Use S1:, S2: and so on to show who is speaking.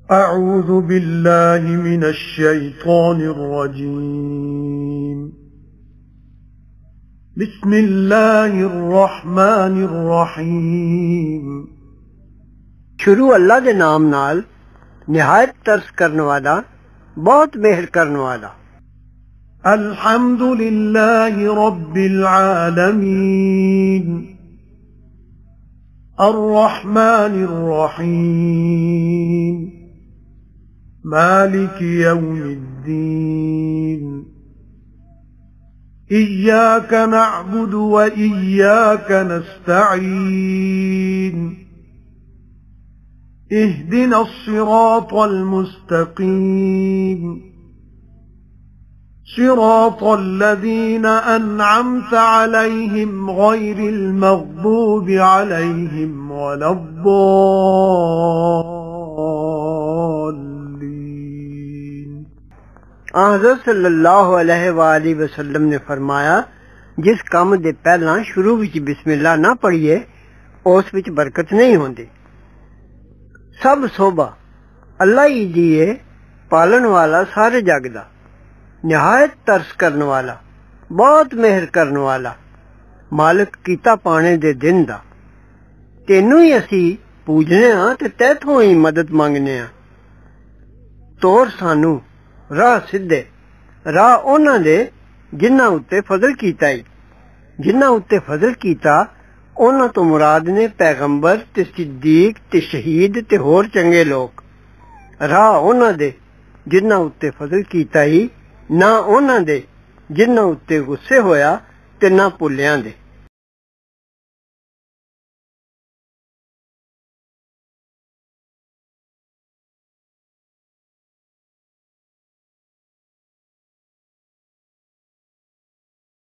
S1: أعوذ بالله من الشيطان الرجيم بسم الله الرحمن الرحيم
S2: शुरू अल्लाह दे नाम नाल निहायत तरस करने वाला बहुत मेहर करने वाला।
S1: الحمد لله رب العالمين الرحمن الرحيم مالك يوم الدين إياك نعبد وإياك نستعين اهدنا الصراط المستقيم صراط الذين أنعمت عليهم غير المغضوب عليهم ولا الضالين।
S2: हज़रत सल्लल्लाहु अलैहि वसल्लम ने फरमाया, जिस काम दे पहला शुरू विच बिस्मिल्लाह ना पढ़िए उस विच बरकत नहीं होंदी। सब सोभा अल्लाह ही दी है, पालन वाला सारे जग दा, निहायत तरस करने वाला, बहुत मेहर करने वाला, मालिक कीता पाने दे दिन दा। तेनू ही असी पूजने हां ते तैथों ही मदद मांगने हां। तोर सानू राह सिद्धे, राह उन्हां दे जिन्हां उत्ते फजल कीता ही। जिन्हां उत्ते फजल कीता उन्हां तो मुराद ने पैगंबर ते सिद्दीक ते शहीद ते होर चंगे लोग। राह उन्हां दे जिन्हां उत्ते फजल कीता ही, ना उन्हां दे जिन्हां उत्ते गुस्से होया ते ना भुल्लियां दे।